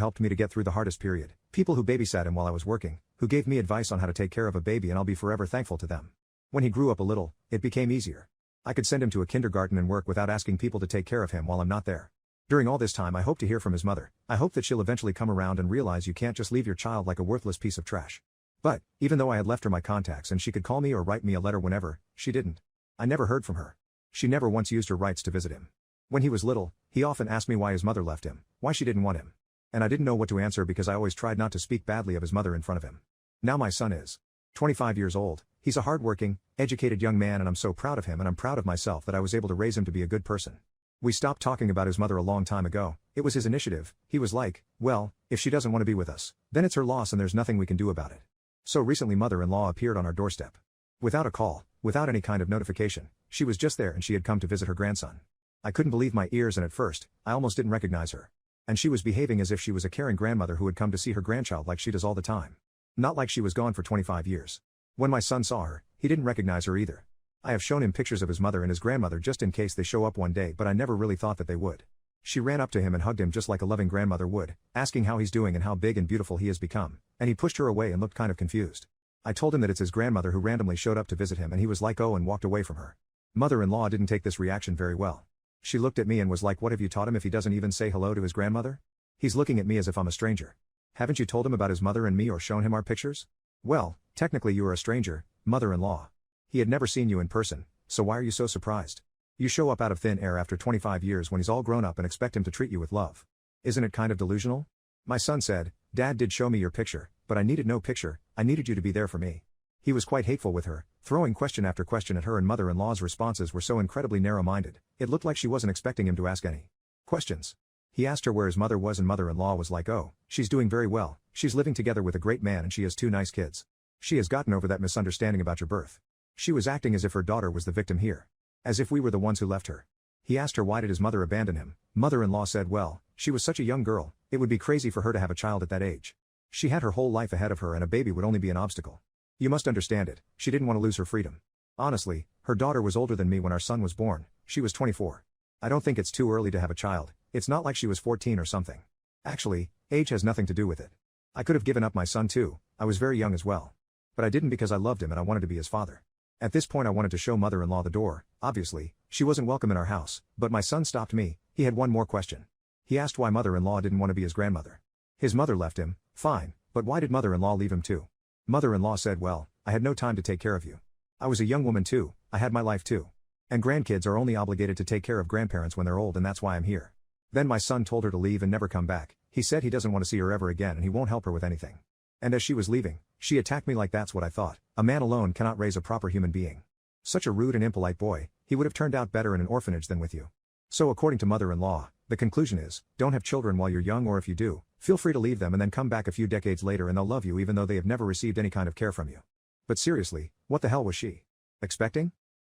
helped me to get through the hardest period. People who babysat him while I was working, who gave me advice on how to take care of a baby, and I'll be forever thankful to them. When he grew up a little, it became easier. I could send him to a kindergarten and work without asking people to take care of him while I'm not there. During all this time I hope to hear from his mother. I hope that she'll eventually come around and realize you can't just leave your child like a worthless piece of trash. But, even though I had left her my contacts and she could call me or write me a letter whenever, she didn't. I never heard from her. She never once used her rights to visit him. When he was little, he often asked me why his mother left him, why she didn't want him. And I didn't know what to answer because I always tried not to speak badly of his mother in front of him. Now my son is 25 years old, he's a hardworking, educated young man, and I'm so proud of him, and I'm proud of myself that I was able to raise him to be a good person. We stopped talking about his mother a long time ago. It was his initiative. He was like, well, if she doesn't want to be with us, then it's her loss and there's nothing we can do about it. So recently mother-in-law appeared on our doorstep. Without a call, without any kind of notification, she was just there and she had come to visit her grandson. I couldn't believe my ears, and at first, I almost didn't recognize her. And she was behaving as if she was a caring grandmother who had come to see her grandchild like she does all the time. Not like she was gone for 25 years. When my son saw her, he didn't recognize her either. I have shown him pictures of his mother and his grandmother just in case they show up one day, but I never really thought that they would. She ran up to him and hugged him just like a loving grandmother would, asking how he's doing and how big and beautiful he has become, and he pushed her away and looked kind of confused. I told him that it's his grandmother who randomly showed up to visit him, and he was like, oh, and walked away from her. Mother-in-law didn't take this reaction very well. She looked at me and was like, what have you taught him if he doesn't even say hello to his grandmother? He's looking at me as if I'm a stranger. Haven't you told him about his mother and me or shown him our pictures? Well, technically you are a stranger, mother-in-law. He had never seen you in person, so why are you so surprised? You show up out of thin air after 25 years when he's all grown up and expect him to treat you with love. Isn't it kind of delusional? My son said, Dad did show me your picture, but I needed no picture, I needed you to be there for me. He was quite hateful with her, throwing question after question at her, and mother-in-law's responses were so incredibly narrow-minded, it looked like she wasn't expecting him to ask any questions. He asked her where his mother was, and mother-in-law was like, oh, she's doing very well, she's living together with a great man and she has 2 nice kids. She has gotten over that misunderstanding about your birth. She was acting as if her daughter was the victim here. As if we were the ones who left her. He asked her why did his mother abandon him. Mother-in-law said, well, she was such a young girl, it would be crazy for her to have a child at that age. She had her whole life ahead of her and a baby would only be an obstacle. You must understand it, she didn't want to lose her freedom. Honestly, her daughter was older than me when our son was born, she was 24. I don't think it's too early to have a child, it's not like she was 14 or something. Actually, age has nothing to do with it. I could have given up my son too, I was very young as well. But I didn't because I loved him and I wanted to be his father. At this point I wanted to show mother-in-law the door. Obviously, she wasn't welcome in our house, but my son stopped me. He had one more question. He asked why mother-in-law didn't want to be his grandmother. His mother left him, fine, but why did mother-in-law leave him too? Mother-in-law said, well, I had no time to take care of you. I was a young woman too, I had my life too. And grandkids are only obligated to take care of grandparents when they're old, and that's why I'm here. Then my son told her to leave and never come back. He said he doesn't want to see her ever again and he won't help her with anything. And as she was leaving, she attacked me like that's what I thought. A man alone cannot raise a proper human being. Such a rude and impolite boy, he would have turned out better in an orphanage than with you. So according to mother-in-law, the conclusion is, don't have children while you're young, or if you do, feel free to leave them and then come back a few decades later and they'll love you even though they have never received any kind of care from you. But seriously, what the hell was she expecting?